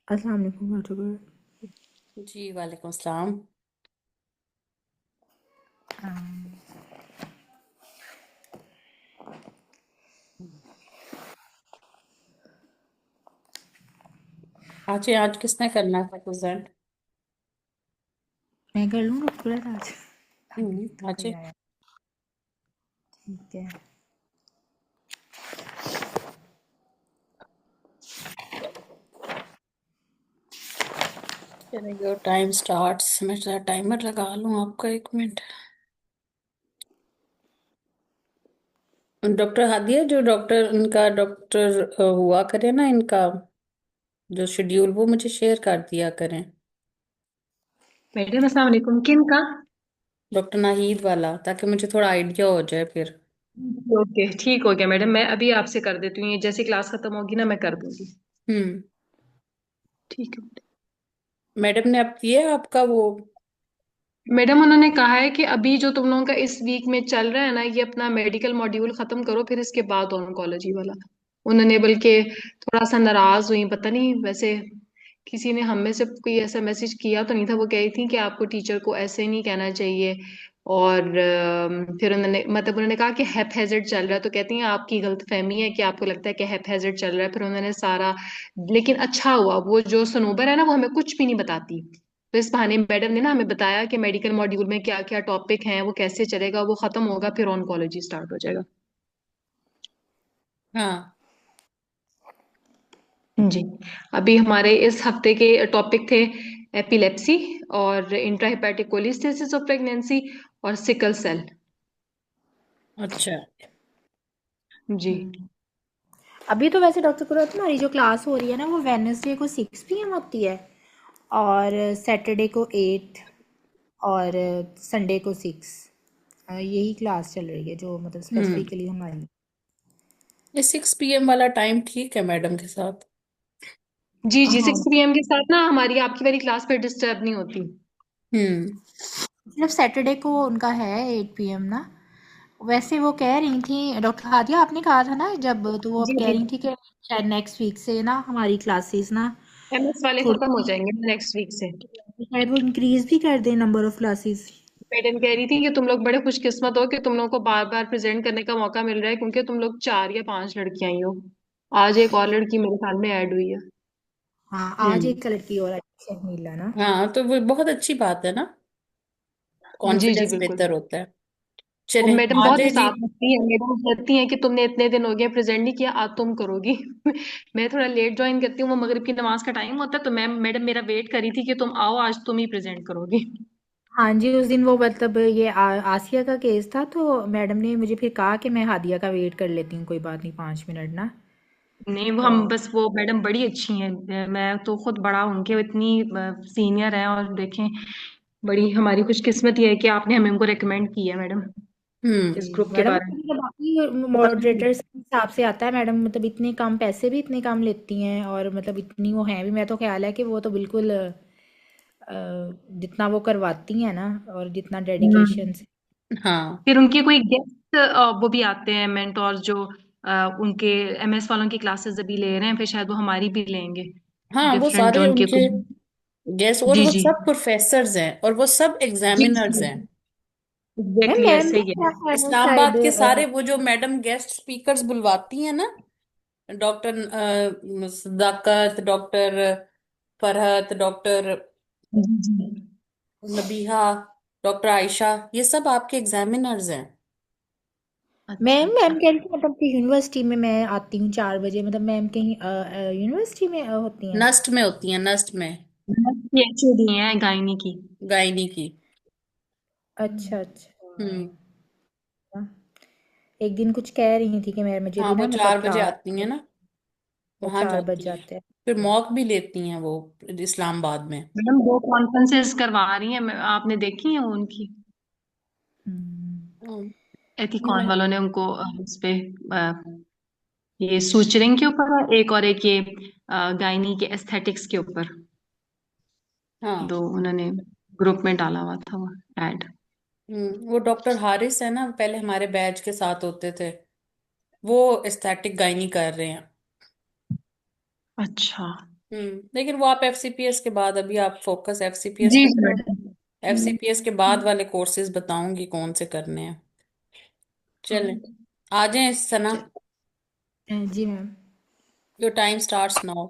अस्सलाम वालेकुम डॉक्टर। जी वालेकुम सलाम। आज किसने करना था प्रेजेंट? मैं कर लूँ डॉक्टर आज। अभी तो आज कोई आया। ठीक है। Your time starts. मैं जरा टाइमर लगा लूँ आपका, 1 मिनट। डॉक्टर हादिया, जो डॉक्टर इनका डॉक्टर हुआ करे ना, इनका जो शेड्यूल वो मुझे शेयर कर दिया करें। मैडम अस्सलाम वालेकुम। किन का? डॉक्टर नाहीद वाला, ताकि मुझे थोड़ा आइडिया हो जाए फिर। ओके, ठीक हो गया मैडम। मैं अभी आपसे कर देती हूँ, ये जैसे क्लास खत्म होगी ना मैं कर दूंगी। हम्म। ठीक है मैडम ने अब किया आपका वो? मैडम, उन्होंने कहा है कि अभी जो तुम लोगों का इस वीक में चल रहा है ना, ये अपना मेडिकल मॉड्यूल खत्म करो, फिर इसके बाद ऑन्कोलॉजी वाला। उन्होंने बल्कि थोड़ा सा नाराज हुई, पता नहीं वैसे किसी ने हम में से कोई ऐसा मैसेज किया तो नहीं था। वो कह रही थी कि आपको टीचर को ऐसे नहीं कहना चाहिए। और फिर उन्होंने कहा कि हैप्पैज़ार्ड चल रहा है, तो कहती हैं आपकी गलतफहमी है कि आपको लगता है कि हैप्पैज़ार्ड चल रहा है। फिर उन्होंने सारा, लेकिन अच्छा हुआ वो जो सनोबर है ना, वो हमें कुछ भी नहीं बताती। तो इस बहाने मैडम ने ना हमें बताया कि मेडिकल मॉड्यूल में क्या क्या टॉपिक हैं, वो कैसे चलेगा, वो खत्म होगा फिर ऑन्कोलॉजी स्टार्ट हो जाएगा। हाँ। जी। अभी हमारे इस हफ्ते के टॉपिक थे एपिलेप्सी और इंट्राहेपेटिक कोलिस्टेसिस ऑफ प्रेगनेंसी और सिकल सेल। अच्छा। जी। अभी तो वैसे डॉक्टर कुरैश हमारी जो क्लास हो रही है ना वो वेडनेसडे को 6 PM होती है, और सैटरडे को 8, और संडे को 6। यही क्लास चल रही है जो मतलब हम्म। स्पेसिफिकली हमारी। ये 6 PM वाला टाइम ठीक है मैडम के साथ? जी जी, हाँ, 6 PM के साथ ना हमारी आपकी वाली क्लास फिर डिस्टर्ब नहीं होती। हम्म। सिर्फ सैटरडे को उनका है 8 PM ना। वैसे वो कह रही थी डॉक्टर हादिया, आपने कहा था ना जब, तो वो अब जी कह जी। रही थी कि शायद नेक्स्ट वीक से ना हमारी क्लासेस ना एमएस वाले खत्म हो थोड़ी, जाएंगे नेक्स्ट वीक से। शायद वो इंक्रीज भी कर दें नंबर ऑफ क्लासेस। मैडम कह रही थी कि तुम लोग बड़े खुशकिस्मत हो कि तुम लोग को बार बार प्रेजेंट करने का मौका मिल रहा है, क्योंकि तुम लोग 4 या 5 लड़कियां ही हो। आज एक और लड़की मेरे ख्याल में ऐड हुई है। हाँ, आज हम्म। एक लड़की और अच्छा मिला ना। हाँ, तो वो बहुत अच्छी बात है ना। जी जी कॉन्फिडेंस बिल्कुल। बेहतर होता है। और चले मैडम आ बहुत जाए जी। हिसाब रखती है। मैडम कहती हैं कि तुमने इतने दिन हो गए प्रेजेंट नहीं किया, आज तुम करोगी। मैं थोड़ा लेट ज्वाइन करती हूँ, वो मगरिब की नमाज का टाइम होता है, तो मैडम मेरा वेट करी थी कि तुम आओ, आज तुम ही प्रेजेंट करोगी। हाँ जी, उस दिन वो मतलब ये आसिया का केस था, तो मैडम ने मुझे फिर कहा कि मैं हादिया का वेट कर लेती हूँ, कोई बात नहीं, 5 मिनट ना। नहीं, वो तो हम बस, वो मैडम बड़ी अच्छी हैं। मैं तो खुद बड़ा हूँ कि वो इतनी सीनियर है। और देखें, बड़ी हमारी खुशकिस्मती है कि आपने हमें उनको रेकमेंड किया मैडम, हम्म। इस जी ग्रुप के मैडम, बारे में। मतलब बाकी बहुत अच्छी। मॉडरेटर्स के हिसाब से आता है मैडम, मतलब इतने कम पैसे भी इतने कम लेती हैं, और मतलब इतनी वो हैं भी, मैं तो ख्याल है कि वो तो बिल्कुल जितना वो करवाती हैं ना, और जितना हम्म। डेडिकेशन से। हाँ। फिर उनके कोई गेस्ट वो भी आते हैं मेंटोर, जो उनके एमएस वालों की क्लासेस अभी ले रहे हैं, फिर शायद वो हमारी भी लेंगे। हाँ, वो डिफरेंट जो सारे उनके उनके कुछ। गेस्ट, और जी वो जी। सब प्रोफेसर्स हैं, और वो सब जी एग्जामिनर्स जी। हैं। एग्जैक्टली मैम ऐसे भी ही है। है वो शायद। इस्लामाबाद के सारे वो जो मैडम गेस्ट स्पीकर्स बुलवाती हैं ना, डॉक्टर सदाकत, डॉक्टर फरहत, डॉक्टर जी जी। नबीहा, डॉक्टर आयशा, ये सब आपके एग्जामिनर्स हैं। अच्छा मैम अच्छा। मैम कह रही थी मतलब कि यूनिवर्सिटी में मैं आती हूँ 4 बजे, मतलब मैम कहीं यूनिवर्सिटी में होती हैं। नस्ट में होती हैं, नस्ट में। ये एचओडी है गायनी की। गायनी की। अच्छा अच्छा। हम्म। हाँ। एक दिन कुछ कह रही थी कि मैं, मुझे हाँ, भी वो ना मतलब 4 बजे क्लास आती हैं ना, वहां 4 बज जाती हैं। जाते हैं। फिर मॉक भी लेती हैं वो, इस्लामाबाद में। मैडम वो कॉन्फ्रेंसेस करवा रही हैं, आपने देखी है उनकी? हम्म। हम्म। एथिकॉन मैं। वालों ने उनको उस पे ये सूचरिंग के ऊपर है एक, और एक ये गायनी के एस्थेटिक्स के ऊपर। हाँ। दो उन्होंने ग्रुप में डाला हुआ था वो एड। वो डॉक्टर हारिस है ना, पहले हमारे बैच के साथ होते थे। वो एस्थेटिक गायनी कर रहे हैं। अच्छा। लेकिन वो आप एफसीपीएस के बाद, अभी आप फोकस एफसीपीएस जी पे जी करो। मैडम। एफसीपीएस के बाद वाले कोर्सेज बताऊंगी कौन से करने हैं। चलें, आ जाएं सना। जी ma'am. Your time starts now.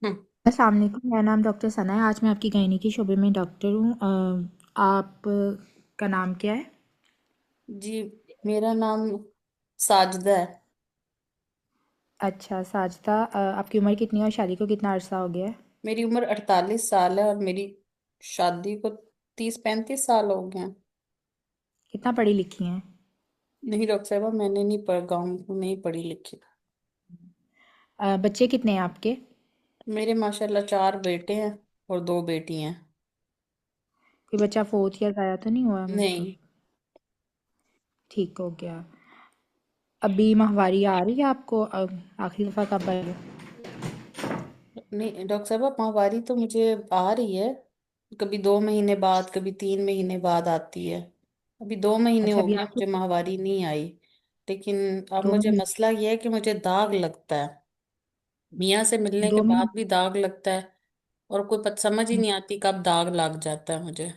Hmm. अस्सलाम वालेकुम, मेरा नाम डॉक्टर सना है। आज मैं आपकी गायनी के शोबे में डॉक्टर हूँ। आप का नाम क्या है? जी, मेरा नाम साजिदा है। अच्छा साजदा, आपकी उम्र कितनी है और शादी को कितना अरसा हो गया है? मेरी उम्र 48 साल है और मेरी शादी को 30-35 साल हो गए हैं। कितना पढ़ी लिखी हैं? नहीं डॉक्टर साहब, मैंने नहीं पढ़, गाँव में नहीं पढ़ी लिखी। बच्चे कितने हैं आपके? मेरे माशाल्लाह 4 बेटे हैं और 2 बेटी हैं। कोई बच्चा फोर्थ या ज़ाया तो नहीं हुआ मतलब? नहीं। ठीक हो गया। अभी माहवारी आ रही है आपको? आखिरी दफ़ा कब आई है? नहीं डॉक्टर साहब, माहवारी तो मुझे आ रही है, कभी 2 महीने बाद, कभी 3 महीने बाद आती है। अभी 2 महीने अच्छा हो अभी गए आपको मुझे माहवारी नहीं आई। लेकिन अब दो मुझे महीने मसला ये है कि मुझे दाग लगता है, मियाँ से मिलने के दो बाद महीने भी दाग लगता है। और कोई समझ ही नहीं आती कब दाग लग जाता है मुझे।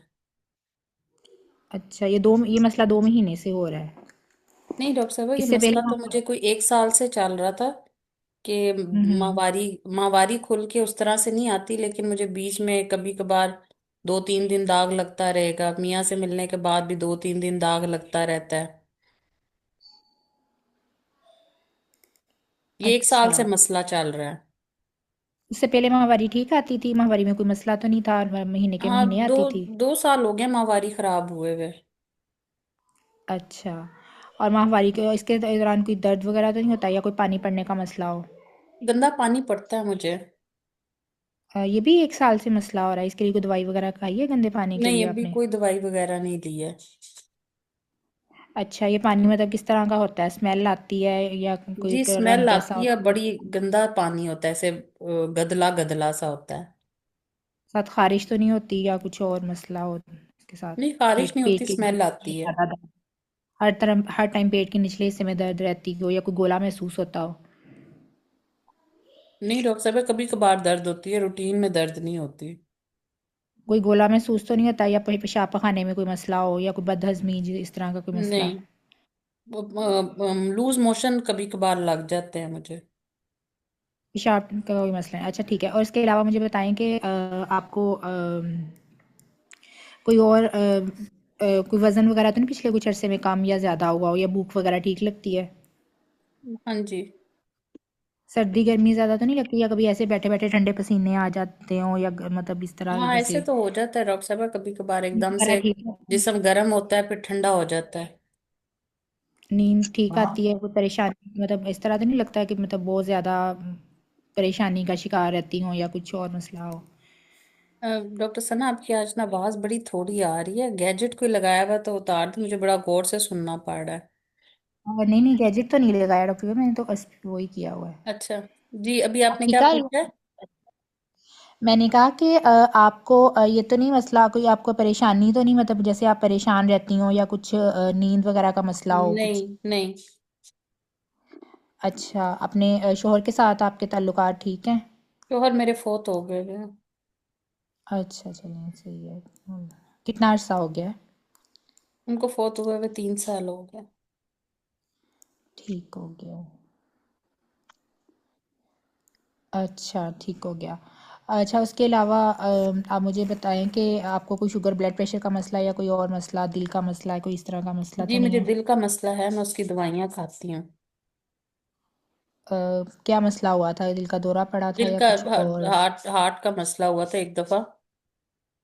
अच्छा ये मसला 2 महीने से हो रहा है? नहीं डॉक्टर साहब, ये इससे पहले मसला तो मुझे कोई 1 साल से चल रहा था कि हम्म। माहवारी माहवारी खुल के उस तरह से नहीं आती, लेकिन मुझे बीच में कभी कभार 2-3 दिन दाग लगता रहेगा, मियाँ से मिलने के बाद भी 2-3 दिन दाग लगता रहता है। ये 1 साल अच्छा, से मसला चल रहा है। इससे पहले माहवारी ठीक आती थी? माहवारी में कोई मसला तो नहीं था और महीने के हाँ, महीने दो आती थी? 2 साल हो गए माहवारी खराब हुए हुए। अच्छा, और माहवारी के इसके दौरान कोई दर्द वगैरह तो नहीं होता या कोई पानी पड़ने का मसला हो? गंदा पानी पड़ता है मुझे। ये भी 1 साल से मसला हो रहा है? इसके लिए कोई दवाई वगैरह खाई है गंदे पानी के नहीं, लिए अभी आपने? कोई दवाई वगैरह नहीं ली है। अच्छा, ये पानी मतलब किस तरह का होता है? स्मेल आती है या कोई जी, रंग स्मेल कैसा आती है, होता है? बड़ी गंदा पानी होता है, ऐसे गदला गदला सा होता है। साथ खारिश तो नहीं होती या कुछ और मसला हो इसके साथ? नहीं, खारिश नहीं पेट होती, के स्मेल आती है। ज़्यादा दर्द, हर टाइम पेट के निचले हिस्से में दर्द रहती हो या कोई गोला महसूस होता हो? नहीं डॉक्टर साहब, कभी कभार दर्द होती है, रूटीन में दर्द नहीं होती। कोई गोला महसूस तो नहीं होता या पेशाब पाखाने में कोई मसला हो या कोई बदहजमी इस तरह का कोई मसला? नहीं, लूज मोशन कभी कभार लग जाते हैं मुझे। पेशाब का कोई मसला है? अच्छा ठीक है। और इसके अलावा मुझे बताएं कि आपको कोई और कोई वज़न वगैरह तो नहीं पिछले कुछ अरसे में कम या ज़्यादा हुआ हो या भूख वगैरह ठीक लगती है? हाँ जी। सर्दी गर्मी ज़्यादा तो नहीं लगती या कभी ऐसे बैठे बैठे ठंडे पसीने आ जाते हो या मतलब इस तरह हाँ, ऐसे जैसे तो हो जाता है डॉक्टर साहब, कभी कभार नींद एकदम वगैरह से ठीक है? जिस्म गर्म होता है फिर ठंडा हो जाता है। नींद ठीक आती है? कोई परेशानी मतलब इस तरह तो नहीं लगता है कि मतलब बहुत ज़्यादा परेशानी का शिकार रहती हूँ या कुछ और मसला हो? डॉक्टर सना, आपकी आज ना आवाज बड़ी थोड़ी आ रही है, गैजेट कोई लगाया हुआ तो उतार दो, मुझे बड़ा गौर से सुनना पड़ रहा है। और नहीं नहीं, गैजेट तो नहीं लगाया डॉक्टर साहब, मैंने तो बस वही किया हुआ है। अच्छा। जी, अभी अब आपने क्या ठीक आ रही पूछा है? है? मैंने कहा कि आपको ये तो नहीं मसला, कोई आपको परेशानी तो नहीं मतलब जैसे आप परेशान रहती हो या कुछ नींद वगैरह का मसला हो कुछ? नहीं नहीं। अच्छा, अपने शोहर के साथ आपके ताल्लुकात ठीक हैं? शोहर मेरे फोत हो गए हैं। अच्छा चलिए सही है। कितना अरसा हो गया है? उनको फोत हुए हुए 3 साल हो गए। ठीक हो गया। अच्छा ठीक हो गया। अच्छा उसके अलावा आप मुझे बताएं कि आपको कोई शुगर ब्लड प्रेशर का मसला या कोई और मसला, दिल का मसला है, कोई इस तरह का मसला जी, तो नहीं मुझे है? दिल का मसला है, मैं उसकी दवाइयाँ खाती हूँ। क्या मसला हुआ था? दिल का दौरा पड़ा था दिल या का कुछ और? हार्ट हार्ट का मसला हुआ था एक दफा।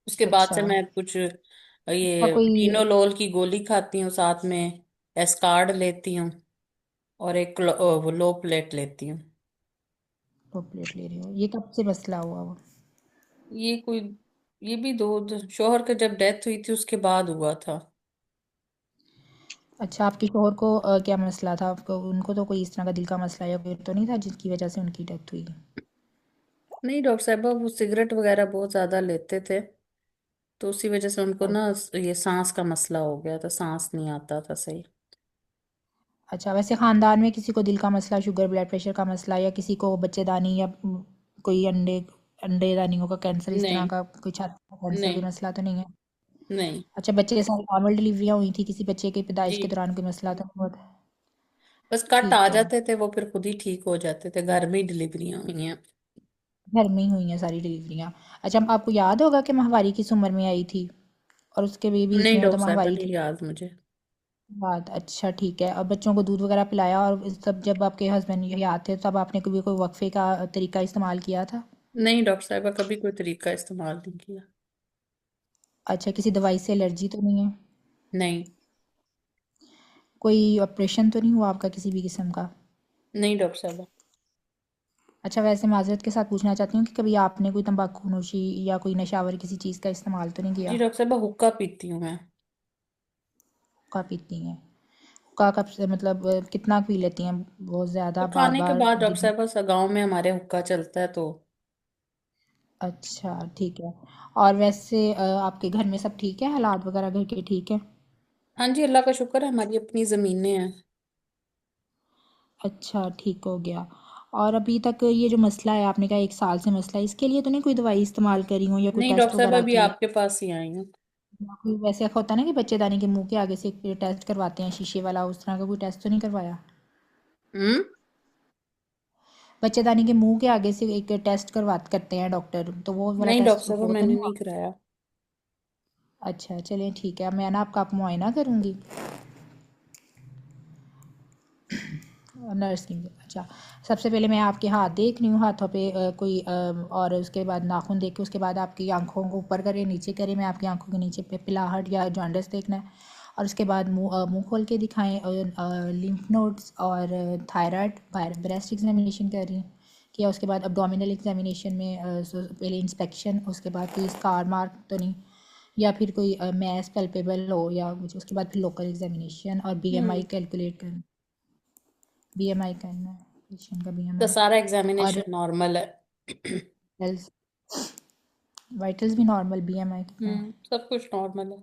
उसके बाद अच्छा, से मैं कुछ इसका ये कोई टीनोलोल की गोली खाती हूँ, साथ में एस्कार्ड लेती हूँ और एक वो लो प्लेट लेती हूँ। प्लेट ले रही हो? ये कब से मसला हुआ वो? ये कोई ये भी शोहर का जब डेथ हुई थी उसके बाद हुआ था। अच्छा आपके शोहर को क्या मसला था? आपको उनको तो कोई इस तरह का दिल का मसला या कोई तो नहीं था जिसकी वजह से उनकी डेथ हुई? नहीं डॉक्टर साहब, वो सिगरेट वगैरह बहुत ज्यादा लेते थे, तो उसी वजह से उनको ना ये सांस का मसला हो गया था, सांस नहीं आता था सही। अच्छा वैसे ख़ानदान में किसी को दिल का मसला, शुगर, ब्लड प्रेशर का मसला या किसी को बच्चेदानी या कोई अंडे अंडे दानियों का कैंसर इस तरह नहीं का कोई छाती का कैंसर कोई नहीं मसला तो नहीं है? नहीं। अच्छा, बच्चे के साथ नॉर्मल डिलीवरियाँ हुई थी, किसी बच्चे की पैदाइश के जी, दौरान कोई मसला तो नहीं हुआ था? बस कट आ ठीक है। जाते थे, वो फिर खुद ही ठीक हो जाते थे। घर में ही डिलीवरियां हुई हैं। घर में ही हुई हैं सारी डिलीवरियाँ? अच्छा, आपको याद होगा कि माहवारी किस उम्र में आई थी और उसके भी बीच नहीं में डॉक्टर मतलब साहब, माहवारी नहीं थी याद मुझे। बाद? अच्छा ठीक है। और बच्चों को दूध वगैरह पिलाया और इस सब, जब आपके हस्बैंड याद थे तब आपने कभी कोई वक्फे का तरीका इस्तेमाल किया था? नहीं डॉक्टर साहब, कभी कोई तरीका इस्तेमाल नहीं किया। अच्छा, किसी दवाई से एलर्जी तो नहीं है? नहीं। कोई ऑपरेशन तो नहीं हुआ आपका किसी भी किस्म का? नहीं डॉक्टर साहब। अच्छा, वैसे माजरत के साथ पूछना चाहती हूँ कि कभी आपने कोई तंबाकू नोशी या कोई नशावर किसी चीज़ का इस्तेमाल तो नहीं जी किया? डॉक्टर साहब, हुक्का पीती हूँ मैं। हुक्का पीती हैं? हुक्का कब से मतलब कितना पी लेती हैं? बहुत तो ज़्यादा, बार खाने के बार, बाद डॉक्टर दिन? साहब, बस गाँव में हमारे हुक्का चलता है तो। अच्छा ठीक है। और वैसे आपके घर में सब ठीक है, हालात वगैरह घर के ठीक है? हाँ जी, अल्लाह का शुक्र है, हमारी अपनी ज़मीनें हैं। अच्छा ठीक हो गया। और अभी तक ये जो मसला है, आपने कहा 1 साल से मसला है, इसके लिए तो नहीं कोई दवाई इस्तेमाल करी हो या कोई नहीं टेस्ट डॉक्टर साहब, वगैरह अभी किए? आपके पास ही आई हूँ। या कोई वैसे होता है ना कि बच्चेदानी के मुंह के आगे से एक टेस्ट करवाते हैं शीशे वाला, उस तरह का कोई टेस्ट तो नहीं करवाया? हम्म। बच्चेदानी के मुंह के आगे से एक टेस्ट करते हैं डॉक्टर, तो वो वाला नहीं डॉक्टर टेस्ट साहब, हो तो मैंने नहीं नहीं हुआ? कराया। अच्छा चलें ठीक है, मैं ना आपका मुआयना करूँगी नर्सिंग। अच्छा, सबसे पहले मैं आपके हाथ देख रही हूँ, हाथों पे कोई और उसके बाद नाखून देख के उसके बाद आपकी आंखों को ऊपर करें नीचे करें, मैं आपकी आंखों के नीचे पे पिलाहट या जॉन्डिस देखना है। और उसके बाद मुंह खोल के दिखाएं, और लिम्फ नोड्स और थायराइड ब्रेस्ट एग्जामिनेशन कर रही हैं किया, उसके बाद अब्डोमिनल एग्जामिनेशन में पहले इंस्पेक्शन, उसके बाद कोई स्कार मार्क तो नहीं, या फिर कोई मैस पल्पेबल हो या कुछ, उसके बाद फिर लोकल एग्जामिनेशन और बीएमआई हम्म। कैलकुलेट करना। बीएमआई करना है पेशेंट का, तो बीएमआई। सारा और एग्जामिनेशन नॉर्मल है। वाइटल्स, वाइटल्स भी नॉर्मल, बीएमआई कितना है? सब कुछ नॉर्मल है।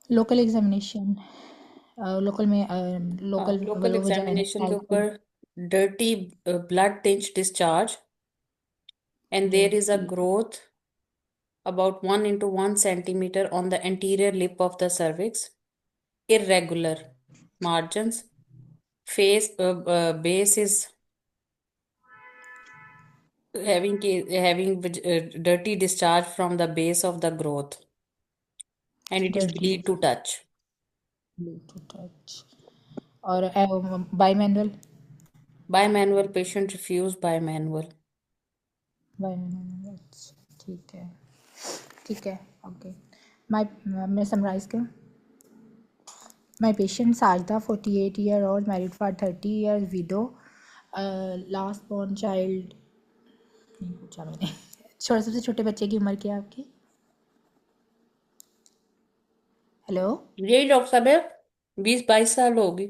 लोकल एग्जामिनेशन, लोकल में हाँ, लोकल लोकल वजाइनल एग्जामिनेशन के साइज। ऊपर dirty blood tinge discharge and there is a dirty, growth about 1 into 1 centimeter on the anterior lip of the cervix, irregular margins, base is dirty discharge from the base of the growth, and it is dirty bleed to touch. To touch. और by Bimanual patient refused bimanual. Manual, ठीक है ठीक है। Okay, my मैं summarise करूँ? My patient Sajda, 48 year old, married for 30 years, widow, last born child नहीं पूछा मैंने। छोटे सबसे छोटे बच्चे की उम्र क्या है आपकी? हेलो? यही डॉक्टर साहब है, 20-22 साल होगी।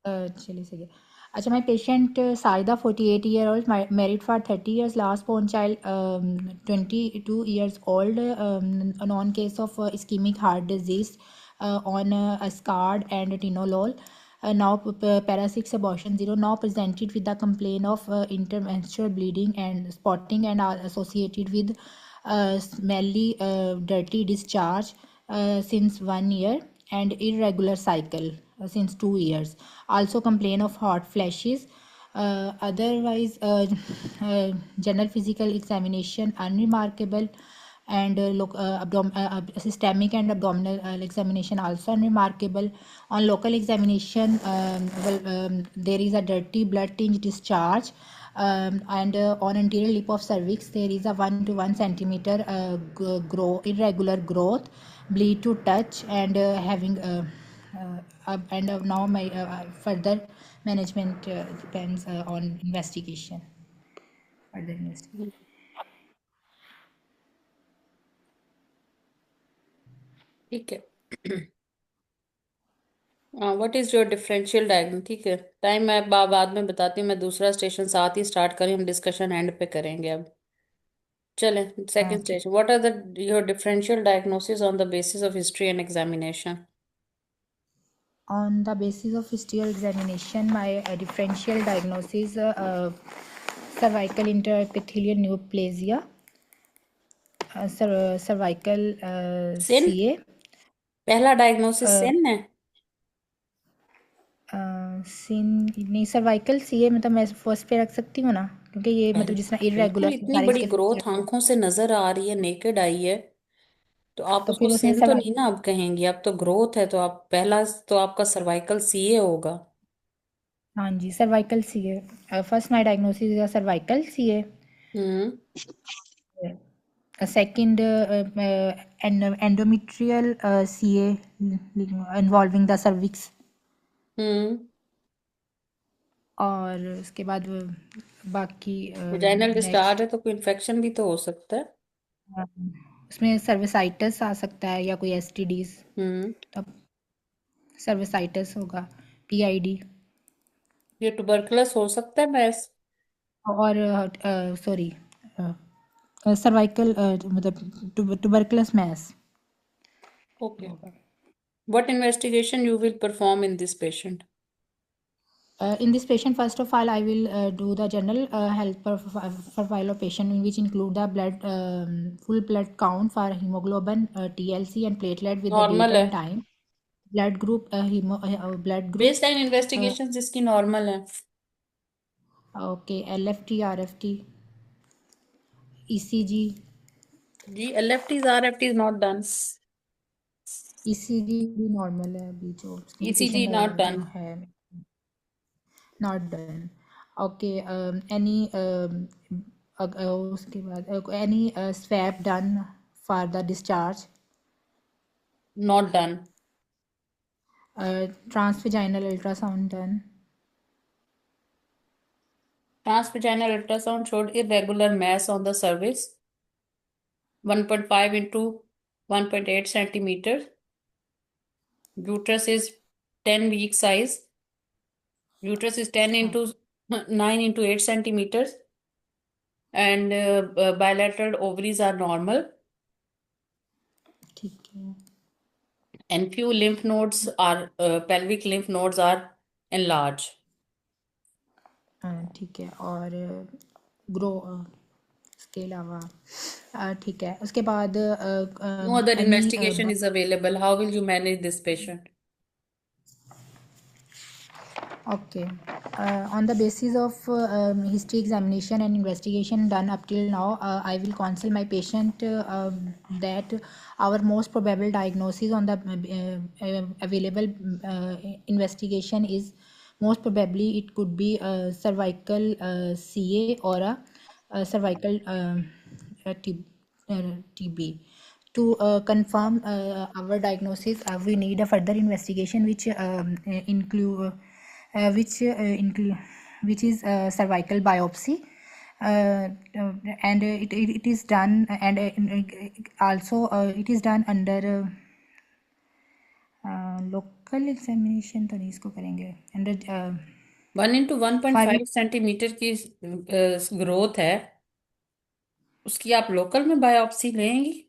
चलिए सही है। अच्छा, my patient Saida, 48 year old, married for 30 years, last born child 22 years old, known case of ischemic heart disease, on Ascard and Tinolol. Now para 6 abortion 0, now presented with the complaint of intermenstrual bleeding and spotting, and are associated with smelly dirty discharge since 1 year, and irregular cycle since 2 years. Also complain of hot flashes. Otherwise, general physical examination unremarkable, and systemic and abdominal examination also unremarkable. On local examination, there is a dirty blood tinge discharge, and on anterior lip of cervix there is a 1 to 1 centimeter irregular growth, bleed to touch, and having and now my further management depends on investigation, further investigation. ठीक है। What is your differential diagnose? ठीक है, time मैं बाद में बताती हूँ। मैं दूसरा स्टेशन साथ ही स्टार्ट करें, हम डिस्कशन एंड पे करेंगे अब। चलें, second Okay. Station, what are the your differential diagnosis on the basis of history and examination? On the basis of history examination, my differential diagnosis cervical interepithelial neoplasia, cervical sin, CA, पहला diagnosis सिन है। सिन नहीं, cervical CA मतलब मैं first पे रख सकती हूँ ना, क्योंकि ये मतलब जिस तरह बिल्कुल, इरेगुलर इतनी सारे बड़ी इसके ग्रोथ फर्स्ट। आंखों से नजर आ रही है, नेकेड आई है, तो आप तो उसको फिर उसमें सिन तो नहीं ना अब कहेंगी, अब तो ग्रोथ है, तो आप पहला तो आपका सर्वाइकल सीए होगा। हाँ जी, cervical CA, first my diagnosis is cervical CA. Hmm. Second endometrial CA involving the cervix, hmm. और उसके बाद बाकी वजाइनल नेक्स्ट डिस्चार्ज है तो कोई इन्फेक्शन भी तो हो सकता है। उसमें सर्विसाइटिस आ सकता है या कोई एसटीडीज, हम्म। तब सर्विसाइटिस होगा, पीआईडी, ये ट्यूबरकुलस हो सकता है मैस। और सॉरी सर्वाइकल मतलब ट्यूबरकुलस मैस ओके। होगा। What investigation you will perform in this patient? In this patient, first of all, I will do the general health profile of patient, in which include the blood, full blood count for hemoglobin, TLC, and platelet with the date normal है। and time. Blood group, blood group, baseline uh, investigation जिसकी normal है। okay, LFT, RFT, ECG, जी, LFTs RFTs not done. ECG भी normal है अभी जो ECG patient not जो done. है, नॉट डन। ओके, एनी उसके बाद any swab done for the discharge, not done. transvaginal ultrasound done, Transvaginal ultrasound showed irregular mass on the cervix, 1.5 into 1.8 centimeter. Uterus is 10 week size. Uterus is 10 into 9 into 8 centimeters, and bilateral ovaries are normal, ठीक है, and few lymph nodes are pelvic lymph nodes are enlarged. ठीक है, और grow इसके अलावा ठीक है, उसके बाद No other any investigation is available. How will you manage this patient? okay, on the basis of history examination and investigation done up till now, I will counsel my patient that our most probable diagnosis on the available investigation is, most probably it could be cervical CA or cervical TB. To confirm our diagnosis, we need a further investigation include include which is cervical biopsy, and it is done, and also it is done under local examination, तो नहीं इसको करेंगे under 1 into 5 1.5 centimetre की growth है, उसकी आप local में biopsy लेंगी?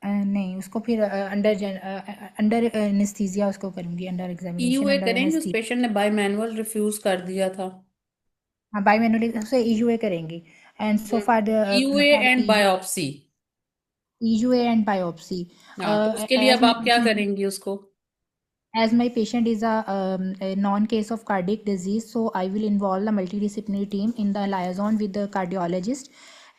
नहीं, उसको फिर अंडर एनेस्थीसिया उसको करूँगी, अंडर एग्जामिनेशन ईयूए अंडर करेंगे? उस एनेस्थीसिया। पेशेंट ने बाय मैनुअल रिफ्यूज कर दिया था। हाँ, बाई मैनुअली उसे ईयूए करेंगी, and so far EUA and biopsy. EUA and biopsy, हाँ, तो उसके लिए अब आप क्या करेंगी उसको? as my patient is a non-case of cardiac disease, so I will involve the multidisciplinary team in the liaison with the cardiologist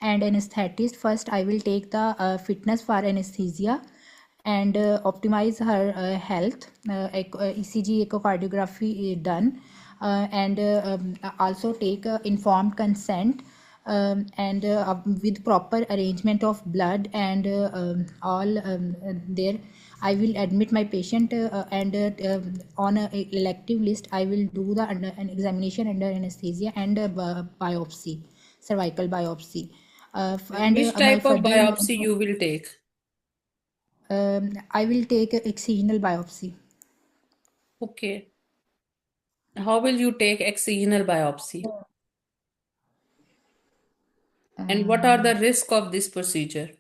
and anesthetist. First, I will take the fitness for anesthesia and optimize her health, ECG echocardiography done, and also take informed consent, and with proper arrangement of blood and all there, I will admit my patient, and on a elective list I will do the an examination under anesthesia and biopsy, cervical biopsy, and Which my type of further biopsy you will take? I will take a excisional biopsy. Okay. How will you take excisional biopsy? And what are the risk of this procedure?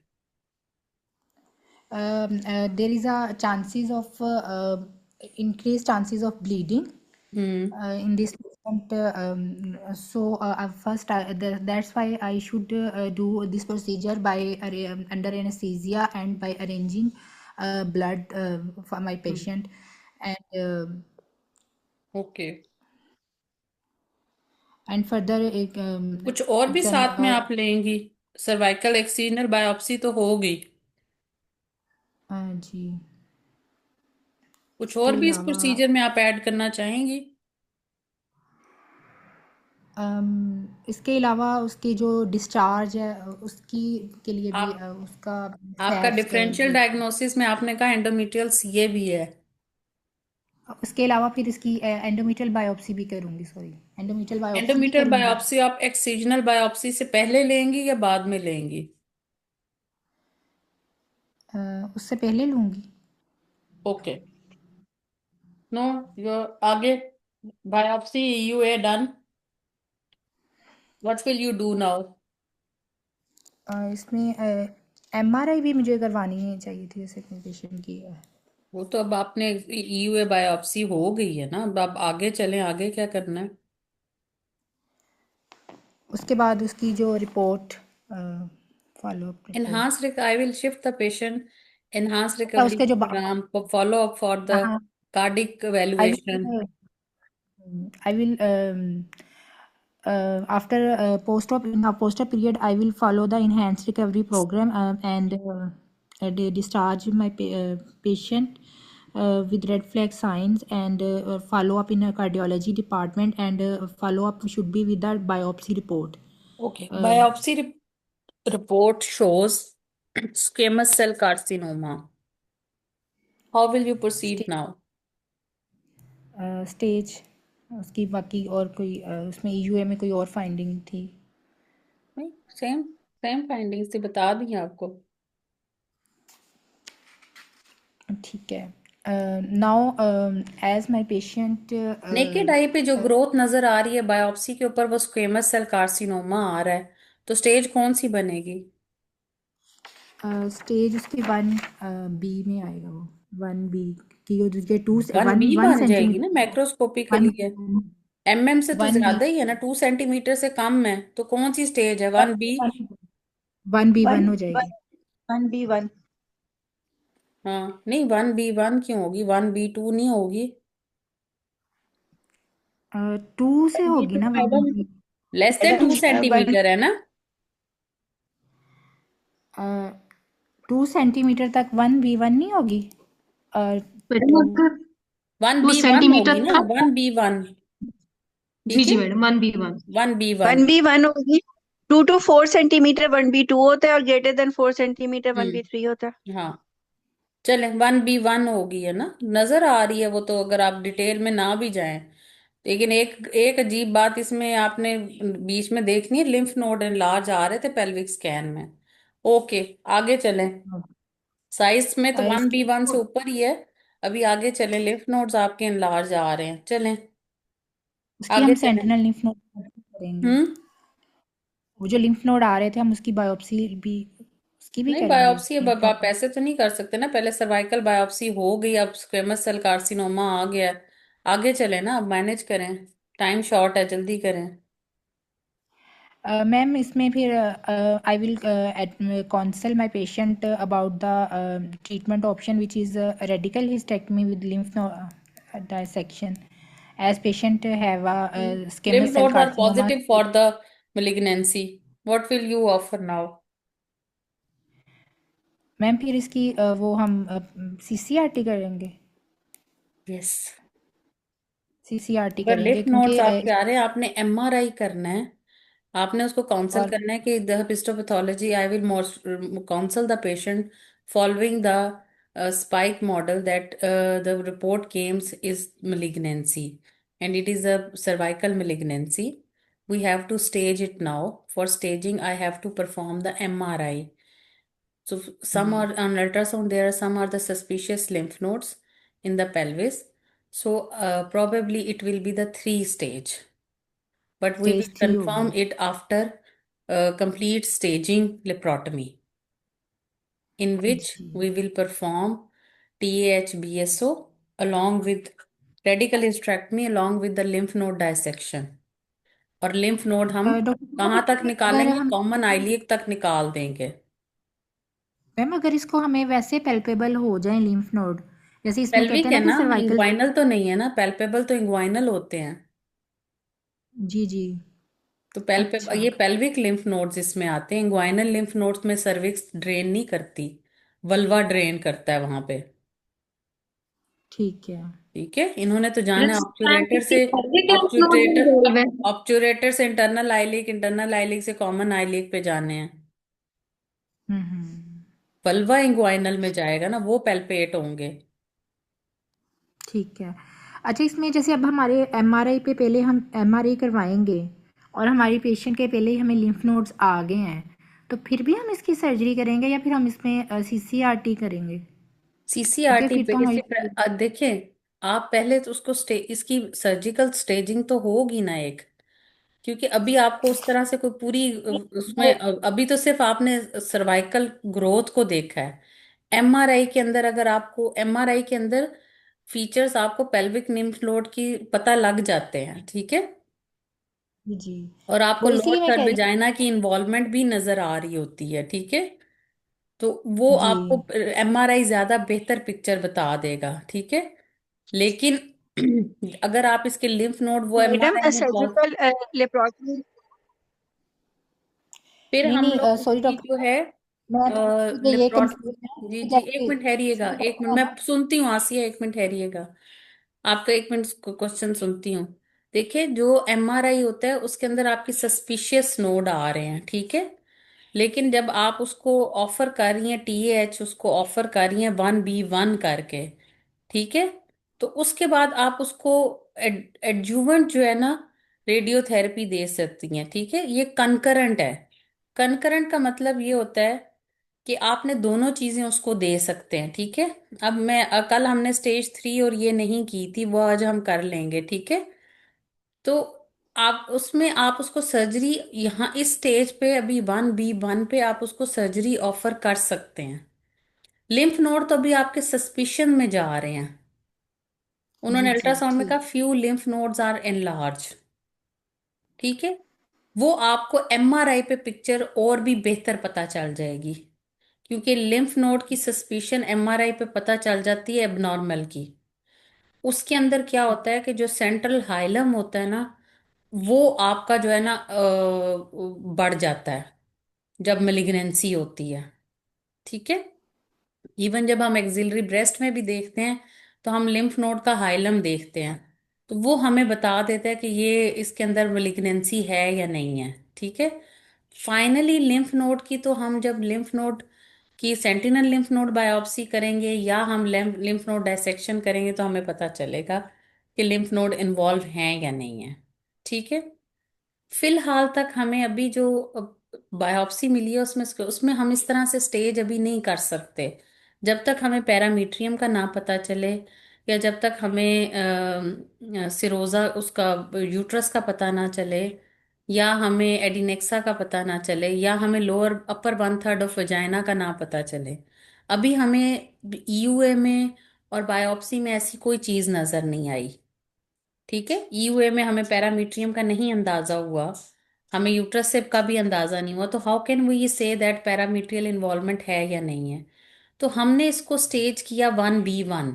There is a chances of increased chances of bleeding Hmm. in this And first, that's why I should do this procedure by under anesthesia and by arranging blood for my patient, and okay, and further कुछ और भी then साथ में आप लेंगी? Cervical external biopsy तो हो गई, जी, कुछ इसके और भी इस अलावा प्रोसीजर में आप ऐड करना चाहेंगी? इसके अलावा उसकी जो डिस्चार्ज है उसकी के लिए भी आप उसका आपका सैप्स डिफरेंशियल डायग्नोसिस में आपने कहा एंडोमेट्रियल सीए भी है। उसके अलावा फिर इसकी एंडोमेट्रियल बायोप्सी भी करूंगी, सॉरी, एंडोमेट्रियल बायोप्सी भी एंडोमेट्रियल करूंगी। बायोप्सी आप एक्ससिजनल बायोप्सी से पहले लेंगी या बाद में लेंगी? उससे पहले लूंगी। ओके, नो, योर आगे बायोप्सी यूए done, what will you do now? इसमें एमआरआई भी मुझे करवानी है चाहिए थी जैसे अपने पेशेंट की वो तो अब आपने ईयूए बायोप्सी हो गई है ना, अब आप आगे चलें, आगे क्या करना है? उसके बाद उसकी जो report follow up enhance report I will shift the patient enhanced recovery उसके जो program follow up for the हाँ, cardiac I evaluation. Will I will after post-op in the post-op period I will follow the enhanced recovery program and discharge my patient with red flag signs and follow up in a cardiology department and follow up should be with the biopsy report. Okay, biopsy report shows squamous cell carcinoma. How will you proceed now? Stage उसकी बाकी और कोई उसमें EUA में कोई और finding थी? नहीं, सेम सेम फाइंडिंग्स से बता दी आपको। ठीक है। Now as my patient naked eye पे जो ग्रोथ नजर आ रही है बायोप्सी के ऊपर वो स्क्वेमस सेल कार्सिनोमा आ रहा है, तो स्टेज कौन सी बनेगी? स्टेज उसकी 1 बी में आएगा, वो 1 बी की जो two one one B one बन जाएगी ना सेंटीमीटर मैक्रोस्कोपी के वन लिए। एमएम से तो 1 बी ज्यादा ही है ना, 2 सेंटीमीटर से कम है, तो कौन सी स्टेज है? 1 बी? 1 बी 1 वन हो वन जाएगी। 1B1। हाँ, नहीं 1B1 क्यों होगी, 1B2 नहीं होगी? 2 से वन बी होगी टू ना madam, 1 B. Less than madam two one centimetre है ना? 2 सेंटीमीटर तक 1 बी 1 नहीं होगी। मैडम टू अगर one two B one centimetre होगी ना, तक, 1B1। जी ठीक है, जी मैडम 1B1। 1B1। 1B1 होगी। 2 to 4 सेंटीमीटर 1B2 होता है और ग्रेटर देन 4 सेंटीमीटर 1B3 हम्म, होता है। हाँ, चले 1B1 होगी है ना, नजर आ रही है वो तो, अगर आप डिटेल में ना भी जाएं। लेकिन एक एक अजीब बात इसमें आपने बीच में देखनी है, लिम्फ नोड एनलार्ज आ रहे थे पेल्विक स्कैन में। ओके, आगे चलें, साइज में तो वन इसकी बी वन से ऊपर ही है। अभी आगे चलें, लिम्फ नोड्स आपके एनलार्ज आ रहे हैं, चलें उसकी आगे हम चलें। सेंटिनल लिम्फ नोड करेंगे। हम्म, वो जो लिम्फ नोड आ रहे थे हम उसकी बायोप्सी भी उसकी भी नहीं करेंगे बायोप्सी अब लिम्फ आप नोड। ऐसे तो नहीं कर सकते ना, पहले सर्वाइकल बायोप्सी हो गई, अब स्क्वेमस सेल कार्सिनोमा आ गया है। आगे चलें ना, अब मैनेज करें, टाइम शॉर्ट है, जल्दी करें। मैम इसमें फिर I will counsel my patient about the treatment option which is radical hysterectomy with lymph node dissection as patient have a Lymph squamous cell nodes are carcinoma। positive for the malignancy. What will you offer now? Ma'am फिर इसकी वो हम CCRT करेंगे, Yes. CCRT अगर करेंगे lymph nodes क्योंकि आपके आ रहे हैं, आपने एमआरआई करना है, आपने उसको काउंसल और करना है कि the histopathology I will counsel the patient following the spike model that the report claims is malignancy and it is a cervical malignancy. We have to stage it now. For staging, I have to perform the MRI. So some are on ultrasound, there are some are the suspicious lymph nodes in the pelvis. So probably it will be the 3 stage, but we will stage 3 confirm होगी। it after complete staging laparotomy, in which जी we will perform TAH BSO along with radical hysterectomy along with the lymph node dissection. और lymph node हम doctor कहाँ तक अगर निकालेंगे? हम common आईलीक तक निकाल देंगे। मैम अगर इसको हमें वैसे पेल्पेबल हो जाए लिम्फ नोड, जैसे इसमें कहते पेल्विक हैं है ना कि ना, सर्वाइकल। इंग्वाइनल तो नहीं है ना, पेल्पेबल तो इंग्वाइनल होते हैं। जी जी। तो अच्छा। ये पेल्विक लिम्फ नोड्स इसमें आते हैं। इंग्वाइनल लिम्फ नोड्स में सर्विक्स ड्रेन नहीं करती, वल्वा ड्रेन करता है वहां पे। ठीक है। ठीक है, इन्होंने तो जाना है ऑब्चुरेटर इसकी से। सर्विकल ऑब्चुरेटर इन्वॉल्व है। ऑब्चुरेटर से इंटरनल आईलीक, इंटरनल आईलीक से कॉमन आईलीक पे जाने हैं। हम्म। वल्वा इंग्वाइनल में जाएगा ना, वो पेल्पेट होंगे। ठीक है। अच्छा, इसमें जैसे अब हमारे एमआरआई पे पहले हम एमआरआई करवाएंगे और हमारी पेशेंट के पहले ही हमें लिम्फ नोड्स आ गए हैं, तो फिर भी हम इसकी सर्जरी करेंगे या फिर हम इसमें सीसीआरटी करेंगे? क्योंकि सीसीआरटी फिर पे तो इसी हमारी देखें, आप पहले तो उसको इसकी सर्जिकल स्टेजिंग तो होगी ना एक। क्योंकि अभी आपको उस तरह से कोई पूरी उसमें अभी तो सिर्फ आपने सर्वाइकल ग्रोथ को देखा है। एमआरआई के अंदर, अगर आपको एमआरआई के अंदर फीचर्स आपको पेल्विक निम्फ नोड की पता लग जाते हैं, ठीक है। जी, और आपको वो लोअर इसीलिए मैं थर्ड कह रही वेजाइना की इन्वॉल्वमेंट भी नजर आ रही होती है, ठीक है। तो वो हूँ। जी आपको एमआरआई ज्यादा बेहतर पिक्चर बता देगा, ठीक है। लेकिन अगर आप इसके लिम्फ नोड वो मैडम एमआरआई में सर्जिकल लेप्रोटमी। फिर नहीं हम नहीं, लोग सॉरी उसकी डॉक्टर, जो है मैं मुझे ये लिप्रोट कंफ्यूजन है जी कि जी, एक जैसे मिनट ठहरिएगा, सॉरी एक मिनट डॉक्टर, मैं सुनती हूँ आसिया, एक मिनट ठहरिएगा। आपका एक मिनट क्वेश्चन सुनती हूँ। देखिए, जो एमआरआई होता है उसके अंदर आपकी सस्पिशियस नोड आ रहे हैं, ठीक है। लेकिन जब आप उसको ऑफर कर रही हैं, टीएएच उसको ऑफर कर रही हैं 1B1 करके, ठीक है। तो उसके बाद आप उसको एडजुवेंट जो है ना, रेडियोथेरेपी दे सकती हैं, ठीक है। ये कनकरंट है। कनकरंट का मतलब ये होता है कि आपने दोनों चीजें उसको दे सकते हैं, ठीक है। अब मैं कल हमने स्टेज 3 और ये नहीं की थी, वो आज हम कर लेंगे, ठीक है। तो आप उसमें आप उसको सर्जरी यहाँ इस स्टेज पे अभी 1B1 पे आप उसको सर्जरी ऑफर कर सकते हैं। लिम्फ नोड तो अभी आपके सस्पिशन में जा रहे हैं। उन्होंने जी जी अल्ट्रासाउंड में कहा ठीक। Few lymph nodes are enlarge, ठीक है। वो आपको एमआरआई पे पिक्चर और भी बेहतर पता चल जाएगी। क्योंकि लिम्फ नोड की सस्पिशन एमआरआई पे पता चल जाती है एबनॉर्मल की। उसके अंदर क्या होता है कि जो सेंट्रल हाइलम होता है ना, वो आपका जो है ना बढ़ जाता है जब मेलिग्नेंसी होती है, ठीक है। इवन जब हम एक्सिलरी ब्रेस्ट में भी देखते हैं तो हम लिम्फ नोड का हाइलम देखते हैं। तो वो हमें बता देता है कि ये इसके अंदर मेलिग्नेंसी है या नहीं है, ठीक है। फाइनली लिम्फ नोड की तो हम जब लिम्फ नोड की सेंटिनल लिम्फ नोड बायोप्सी करेंगे या हम लिम्फ नोड डायसेक्शन करेंगे तो हमें पता चलेगा कि लिम्फ नोड इन्वॉल्व हैं या नहीं है, ठीक है। फिलहाल तक हमें अभी जो बायोप्सी मिली है उसमें उसमें हम इस तरह से स्टेज अभी नहीं कर सकते जब तक हमें पैरामीट्रियम का ना पता चले, या जब तक हमें सिरोजा उसका यूट्रस का पता ना चले, या हमें एडिनेक्सा का पता ना चले, या हमें लोअर अपर 1/3 ऑफ वजाइना का ना पता चले। अभी हमें ईयूए में और बायोप्सी में ऐसी कोई चीज नजर नहीं आई, ठीक है। ईयूए में हमें पैरामीट्रियम का नहीं अंदाजा हुआ, हमें यूट्रस से का भी अंदाजा नहीं हुआ, तो how can we say that parametrial involvement है या नहीं है। तो हमने इसको स्टेज किया 1B1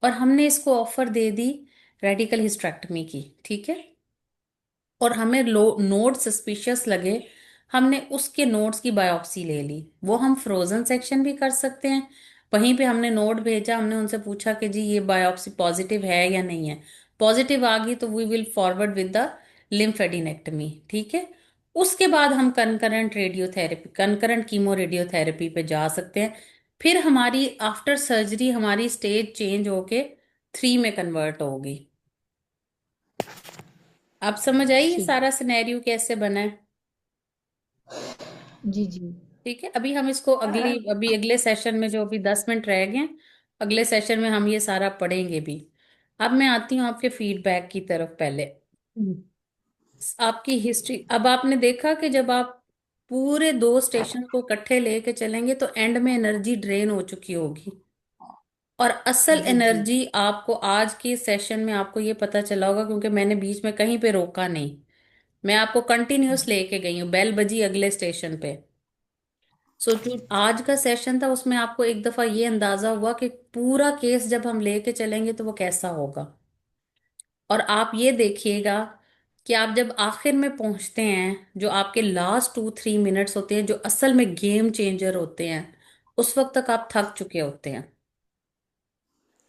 और हमने इसको ऑफर दे दी रेडिकल हिस्ट्रेक्टमी की, ठीक है। और हमें लो नोड सस्पिशियस लगे, हमने उसके नोड्स की बायोप्सी ले ली। वो हम फ्रोजन सेक्शन भी कर सकते हैं। वहीं पे हमने नोड भेजा, हमने उनसे पूछा कि जी ये बायोप्सी पॉजिटिव है या नहीं है। पॉजिटिव आ गई तो we will forward with the lymphadenectomy, ठीक है। उसके बाद हम concurrent radiotherapy, concurrent chemo radiotherapy पे जा सकते हैं। फिर हमारी आफ्टर सर्जरी हमारी स्टेज चेंज होके 3 में कन्वर्ट होगी। आप समझ आई ये ठीक। सारा सिनेरियो कैसे बना है? जी जी। ठीक है, अभी हम इसको अभी अगले सेशन में, जो अभी 10 मिनट रह गए हैं, अगले सेशन में हम ये सारा पढ़ेंगे भी। अब मैं आती हूँ आपके फीडबैक की तरफ पहले। आपकी हिस्ट्री, अब आपने देखा कि जब आप पूरे 2 स्टेशन को इकट्ठे लेके चलेंगे तो एंड में एनर्जी ड्रेन हो चुकी होगी। और असल जी जी। एनर्जी आपको आज के सेशन में आपको ये पता चला होगा, क्योंकि मैंने बीच में कहीं पे रोका नहीं। मैं आपको कंटिन्यूअस लेके गई हूँ, बेल बजी अगले स्टेशन पे। सो जो आज का सेशन था उसमें आपको एक दफा ये अंदाजा हुआ कि पूरा केस जब हम लेके चलेंगे तो वो कैसा होगा। और आप ये देखिएगा कि आप जब आखिर में पहुंचते हैं, जो आपके लास्ट 2-3 मिनट्स होते हैं, जो असल में गेम चेंजर होते हैं, उस वक्त तक आप थक चुके होते हैं।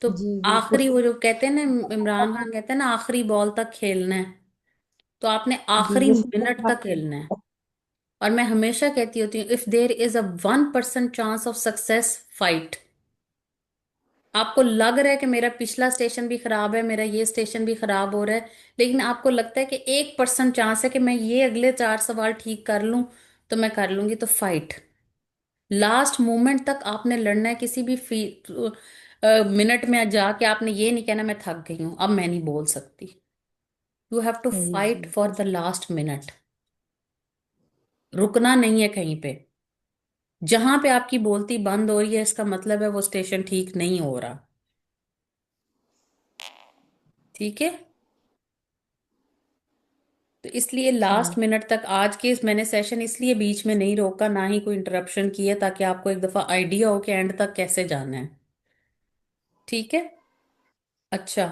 तो जी बिल्कुल। आखिरी वो जो कहते हैं ना, इमरान खान कहते हैं ना, आखिरी बॉल तक खेलना है। तो आपने जी आखिरी वो मिनट तक खेलना है। और मैं हमेशा कहती होती हूँ, if there is a 1% chance of success, fight. आपको लग रहा है कि मेरा पिछला स्टेशन भी खराब है, मेरा ये स्टेशन भी खराब हो रहा है, लेकिन आपको लगता है कि 1% चांस है कि मैं ये अगले 4 सवाल ठीक कर लूं, तो मैं कर लूंगी, तो फाइट। लास्ट मोमेंट तक आपने लड़ना है। किसी भी मिनट में जाके आपने ये नहीं कहना मैं थक गई हूं, अब मैं नहीं बोल सकती। यू हैव टू जी फाइट जी। For the last minute. रुकना नहीं है कहीं पे। जहां पे आपकी बोलती बंद हो रही है, इसका मतलब है वो स्टेशन ठीक नहीं हो रहा। ठीक है। तो इसलिए लास्ट जी। मिनट तक आज के इस मैंने सेशन इसलिए बीच में नहीं रोका, ना ही कोई इंटरप्शन किया, ताकि आपको एक दफा आइडिया हो कि एंड तक कैसे जाना है। ठीक है। अच्छा,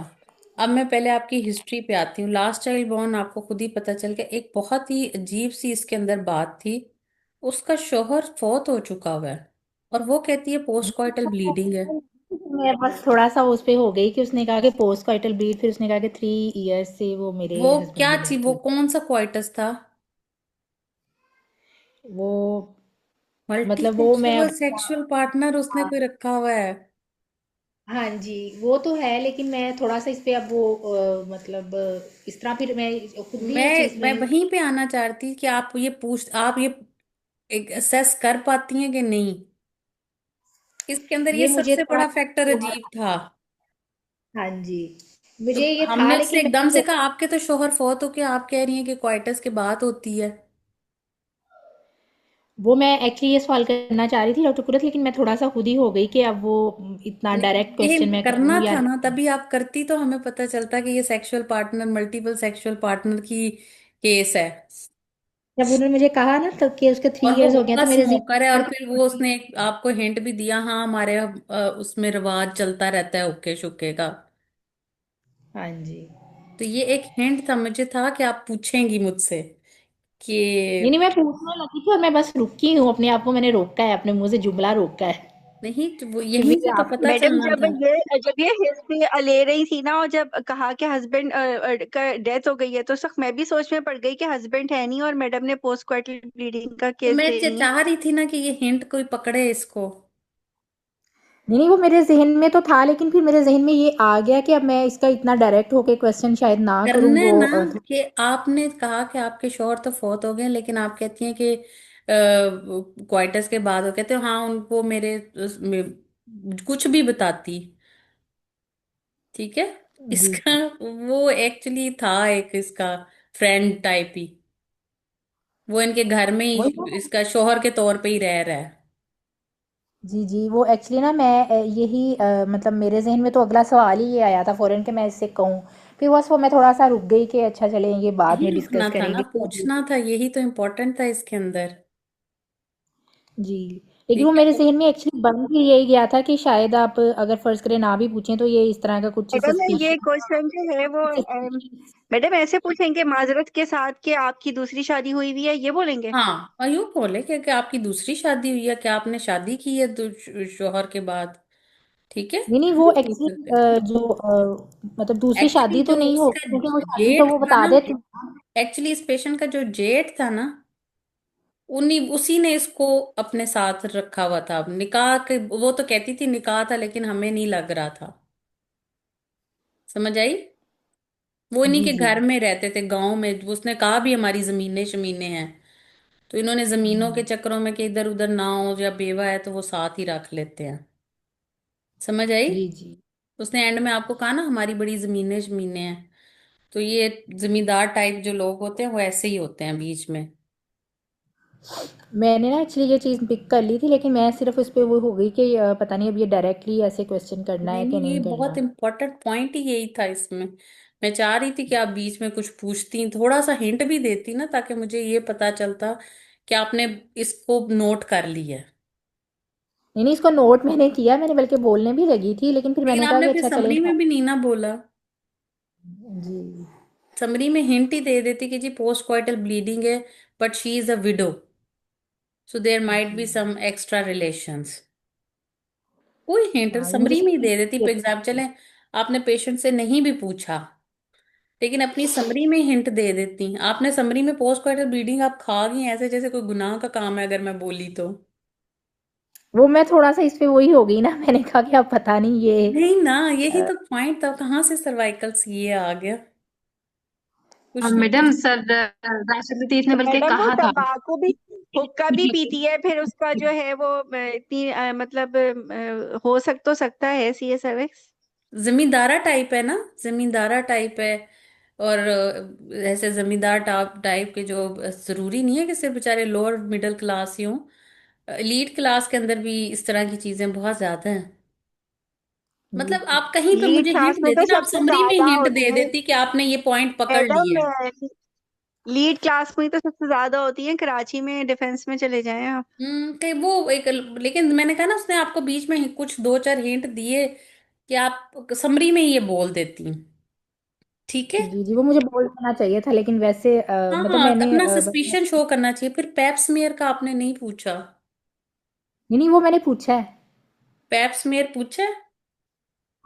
अब मैं पहले आपकी हिस्ट्री पे आती हूँ। लास्ट चाइल्ड बॉर्न आपको खुद ही पता चल गया। एक बहुत ही अजीब सी इसके अंदर बात थी। उसका शौहर फौत हो चुका हुआ है, और वो कहती है पोस्ट कॉइटल ब्लीडिंग है। मैं बस थोड़ा सा उस पे हो गई कि उसने कहा कि पोस्ट कॉइटल ब्लीड, फिर उसने कहा कि 3 इयर्स से वो मेरे वो हस्बैंड क्या बीमार चीज, वो थे। कौन सा क्वाइटस था? वो मल्टी मतलब वो मैं सेक्सुअल सेक्सुअल पार्टनर उसने कोई रखा हुआ है? हाँ जी वो तो है, लेकिन मैं थोड़ा सा इस पे अब वो मतलब इस तरह फिर मैं खुद भी ये चीज़ मैं में। वहीं पे आना चाहती कि आप ये एक असेस कर पाती हैं कि नहीं। इसके अंदर ये ये मुझे सबसे थोड़ा। बड़ा फैक्टर अजीब था। हाँ जी तो मुझे ये था, हमने उससे लेकिन एकदम मैं से कहा आपके तो शोहर फौत हो के आप कह रही हैं कि क्वाइटस के बात होती है। वो मैं एक्चुअली ये सवाल करना चाह रही थी डॉक्टर कुरत, लेकिन मैं थोड़ा सा खुद ही हो गई कि अब वो इतना डायरेक्ट ये क्वेश्चन मैं करना करूँ या था ना, नहीं। तभी आप करती तो हमें पता चलता कि ये sexual partner, multiple sexual partner की केस है। जब उन्होंने मुझे कहा ना तब कि उसके थ्री और वो इयर्स हो गए होगा तो मेरे स्मोकर है, और ज़हन फिर वो में। उसने आपको हिंट भी दिया, हाँ हमारे उसमें रिवाज चलता रहता है हुक्के शुक्के का। हाँ जी। तो ये एक हिंट था, मुझे था कि आप पूछेंगी मुझसे कि नहीं नहीं, मैं पूछने लगी थी और मैं बस रुकी हूँ, अपने आप को मैंने रोका है, अपने मुंह से जुमला रोका है नहीं, तो वो कि यहीं से मुझे तो आप। पता मैडम चलना जब था। ये हिस्ट्री ले रही थी ना, और जब कहा कि हस्बैंड का डेथ हो गई है, तो उस वक्त मैं भी सोच में पड़ गई कि हस्बैंड है नहीं और मैडम ने पोस्ट कॉइटल ब्लीडिंग का तो केस मैं दे रही हैं। चाह रही थी ना कि ये हिंट कोई पकड़े इसको। नहीं नहीं, वो मेरे जहन में तो था, लेकिन फिर मेरे जहन में ये आ गया कि अब मैं इसका इतना डायरेक्ट होके क्वेश्चन शायद ना करूँ, करने वो ना, कि आपने कहा कि आपके शौहर तो फौत हो गए, लेकिन आप कहती हैं कि क्वाइटस के बाद हो, कहते हो हाँ उनको मेरे कुछ भी बताती। ठीक है। जी इसका जी। वो एक्चुअली था एक इसका फ्रेंड टाइप ही। वो इनके घर में ही वही ना। इसका शौहर के तौर पे ही रह रहा है। जी जी वो एक्चुअली ना मैं यही मतलब मेरे जहन में तो अगला सवाल ही ये आया था फ़ौरन कि मैं इससे कहूँ। फिर बस वो मैं थोड़ा सा रुक गई कि अच्छा चलें ये बाद यही में डिस्कस रुकना था ना, करेंगे। पूछना था, यही तो इम्पोर्टेंट था इसके अंदर। जी। लेकिन वो ठीक है। मेरे जहन में एक्चुअली बन भी यही गया था कि शायद आप अगर फ़र्ज़ करें ना भी पूछें तो ये इस तरह का कुछ मैडम ये सस्पिशियस। क्वेश्चन जो है वो मैडम ऐसे पूछेंगे माजरत के साथ कि आपकी दूसरी शादी हुई हुई है, ये बोलेंगे? हाँ, और यूं बोले कि आपकी दूसरी शादी हुई है, क्या आपने शादी की है शौहर के बाद? ठीक है, नहीं नहीं, वो ये पूछ सकते हैं। एक्चुअली जो मतलब दूसरी एक्चुअली शादी तो जो नहीं होगी, उसका क्योंकि वो शादी तो जेठ वो था बता ना, देती। एक्चुअली इस पेशेंट का जो जेठ था ना, उन्हीं उसी ने इसको अपने साथ रखा हुआ था। अब निकाह के वो तो कहती थी निकाह था, लेकिन हमें नहीं लग रहा था। समझ आई? वो इन्हीं जी के जी। घर में रहते थे गांव में। उसने कहा भी हमारी जमीनें शमीनें हैं। तो इन्होंने जमीनों के चक्करों में कि इधर उधर ना हो, या बेवा है तो वो साथ ही रख लेते हैं। समझ आई? जी जी। उसने एंड में आपको कहा ना हमारी बड़ी जमीनें जमीनें हैं। तो ये जमींदार टाइप जो लोग होते हैं वो ऐसे ही होते हैं बीच में। मैंने ना एक्चुअली ये चीज़ पिक कर ली थी, लेकिन मैं सिर्फ उस पे वो हो गई कि पता नहीं अब ये डायरेक्टली ऐसे क्वेश्चन करना नहीं है कि नहीं, ये नहीं बहुत करना। इंपॉर्टेंट पॉइंट ही यही था इसमें। मैं चाह रही थी कि आप बीच में कुछ पूछती, थोड़ा सा हिंट भी देती ना, ताकि मुझे ये पता चलता कि आपने इसको नोट कर लिया है। नहीं नहीं, इसको नोट मैंने किया, मैंने बल्कि बोलने भी लगी थी, लेकिन फिर लेकिन मैंने कहा आपने कि फिर अच्छा चले। समरी में भी नहीं ना बोला। जी। समरी में हिंट ही दे देती कि जी पोस्ट कॉइटल ब्लीडिंग है, but she is a widow, so there might जी। Be some extra relations. कोई हिंट हाँ, ये मुझे समरी में ही दे देती। समझ। फॉर एग्जाम्पल चले, आपने पेशेंट से नहीं भी पूछा, लेकिन अपनी समरी में हिंट दे देती। आपने समरी में पोस्ट कॉइटल ब्लीडिंग आप खा गई, ऐसे जैसे कोई गुनाह का काम है अगर मैं बोली तो। वो मैं थोड़ा सा इस पे वही हो गई ना, मैंने कहा कि अब पता नहीं ये नहीं ना, यही तो पॉइंट था, कहाँ से सर्वाइकल सीए आ गया। कुछ ना मैडम कुछ। सर राशिद लतीफ ने बल्कि मैडम वो कहा था तंबाकू भी, हुक्का भी कि पीती है, फिर उसका जो है वो इतनी मतलब हो तो सकता है सीए सर्विक्स। जमींदारा टाइप है ना, जमींदारा टाइप है। और ऐसे जमींदार टाइप के जो जरूरी नहीं है कि सिर्फ बेचारे लोअर मिडिल क्लास ही हों, एलीट क्लास के अंदर भी इस तरह की चीजें बहुत ज्यादा हैं। जी। मतलब आप कहीं पे लीड मुझे क्लास हिंट में देती तो ना, आप सबसे समरी में ज्यादा हिंट दे होती है देती कि आपने ये पॉइंट पकड़ मैडम। लिया है। लीड क्लास में तो सबसे ज्यादा होती है, कराची में डिफेंस में चले जाएं आप। कहीं वो एक, लेकिन मैंने कहा ना, उसने आपको बीच में कुछ दो चार हिंट दिए कि आप समरी में ये बोल देती। ठीक है। जी जी, वो मुझे बोल देना चाहिए था, लेकिन वैसे मतलब हाँ, मैंने अपना नहीं सस्पिशन शो करना चाहिए। फिर पैप स्मेयर का आपने नहीं पूछा। नहीं, वो मैंने पूछा है। पैप स्मेयर पूछा है?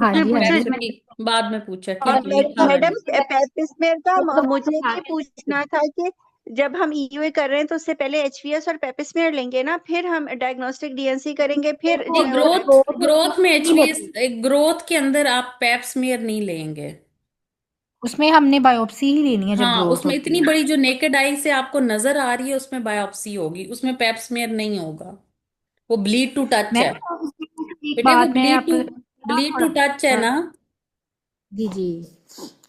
हाँ उसने जी, हाँ पूछा जी। अच्छा ठीक, बाद में पूछा, और ठीक है, लिखा मैडम मैंने। पेपिस्मेयर का एक दफा मुझे था ये कि पूछना था कि जब हम ईयूए कर रहे हैं तो उससे पहले एचवीएस और पेपिस्मेयर लेंगे ना, फिर हम डायग्नोस्टिक डीएनसी करेंगे, फिर जो नहीं, है वो ग्रोथ, ग्रोथ में नहीं एचवीएस, लेते, ग्रोथ के अंदर आप पैप स्मेयर नहीं लेंगे। उसमें हमने बायोप्सी ही लेनी है जब हाँ, ग्रोथ उसमें होती इतनी है। बड़ी जो नेकेड आई से आपको नजर आ रही है उसमें बायोप्सी होगी, उसमें पैप स्मेयर नहीं होगा। वो ब्लीड टू टच मैं है। ना उसमें एक बेटे वो बात मैं ब्लीड आप टू, ना ब्लीड टू थोड़ा टच है ना। जी जी।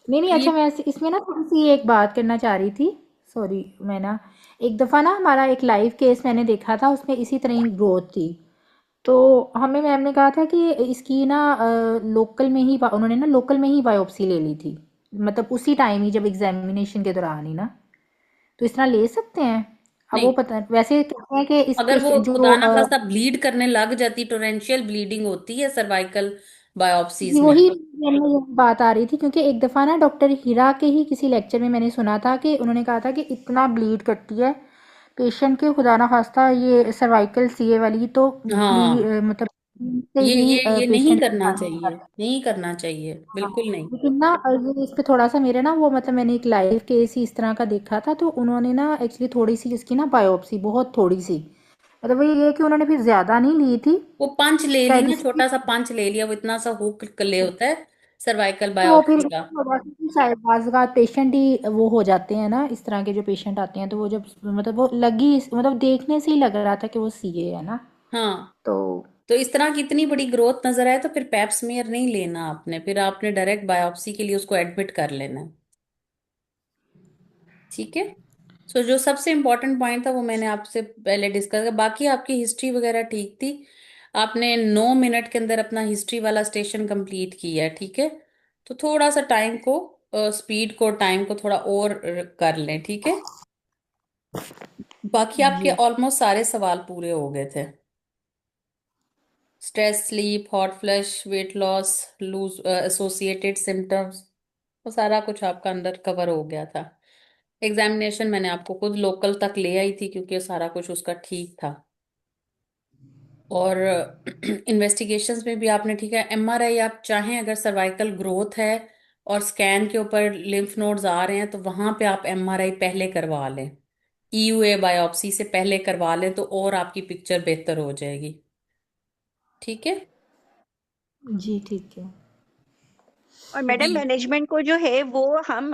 नहीं नहीं, अच्छा ब्लीड, मैं इसमें ना थोड़ी सी एक बात करना चाह रही थी। सॉरी, मैं ना एक दफ़ा ना हमारा एक लाइव केस मैंने देखा था, उसमें इसी तरह ही ग्रोथ थी। तो हमें मैम ने कहा था कि इसकी ना लोकल में ही उन्होंने ना लोकल में ही बायोप्सी ले ली थी, मतलब उसी टाइम ही जब एग्जामिनेशन के दौरान ही ना। तो इस तरह ले सकते हैं? अब वो नहीं, पता वैसे कहते हैं कि इस अगर वो पेशेंट जो खुदा ना खास्ता ब्लीड करने लग जाती, टोरेंशियल ब्लीडिंग होती है सर्वाइकल जी बायोप्सीज में। वही मैंने ये बात आ रही थी, क्योंकि एक दफ़ा ना डॉक्टर हीरा के ही किसी लेक्चर में मैंने सुना था कि उन्होंने कहा था कि इतना ब्लीड करती है पेशेंट के, खुदा ना खास्ता ये सर्वाइकल सीए वाली तो हाँ, मतलब से ये ही ये ये नहीं पेशेंट करना चाहिए, नहीं करना चाहिए, हाँ, बिल्कुल नहीं। लेकिन ना ये इस पे थोड़ा सा मेरे ना वो मतलब मैंने एक लाइव केस ही इस तरह का देखा था, तो उन्होंने ना एक्चुअली थोड़ी सी उसकी ना बायोप्सी बहुत थोड़ी सी, मतलब वो ये है कि उन्होंने फिर ज्यादा नहीं ली थी वो पंच ले ली शायद ना, इसलिए। छोटा सा पंच ले लिया, वो इतना सा हुक ले होता है सर्वाइकल वो फिर बायोप्सी का। थोड़ा सा कि शायद बाज़ पेशेंट ही वो हो जाते हैं ना, इस तरह के जो पेशेंट आते हैं, तो वो जब मतलब वो लगी मतलब देखने से ही लग रहा था कि वो सीए है ना। हाँ, तो तो इस तरह की इतनी बड़ी ग्रोथ नजर आए तो फिर पैप स्मीयर नहीं लेना आपने, फिर आपने डायरेक्ट बायोप्सी के लिए उसको एडमिट कर लेना है। ठीक है। सो जो सबसे इम्पोर्टेंट पॉइंट था वो मैंने आपसे पहले डिस्कस किया, बाकी आपकी हिस्ट्री वगैरह ठीक थी। आपने 9 मिनट के अंदर अपना हिस्ट्री वाला स्टेशन कंप्लीट किया है, ठीक है। तो थोड़ा सा टाइम को, स्पीड को, टाइम को थोड़ा और कर लें, ठीक है। बाकी आपके जी ऑलमोस्ट सारे सवाल पूरे हो गए थे। Stress, sleep, hot flush, weight loss, lose associated symptoms, वो सारा कुछ आपका अंदर कवर हो गया था। एग्जामिनेशन मैंने आपको खुद लोकल तक ले आई थी क्योंकि सारा कुछ उसका ठीक था। और इन्वेस्टिगेशंस में भी आपने ठीक है। एमआरआई आप चाहें, अगर सर्वाइकल ग्रोथ है और स्कैन के ऊपर लिम्फ नोड्स आ रहे हैं तो वहां पे आप एमआरआई पहले करवा लें, ईयूए बायोप्सी से पहले करवा लें तो और आपकी पिक्चर बेहतर हो जाएगी। ठीक है। जी ठीक है। और तो मैडम डी मैनेजमेंट को जो है वो हम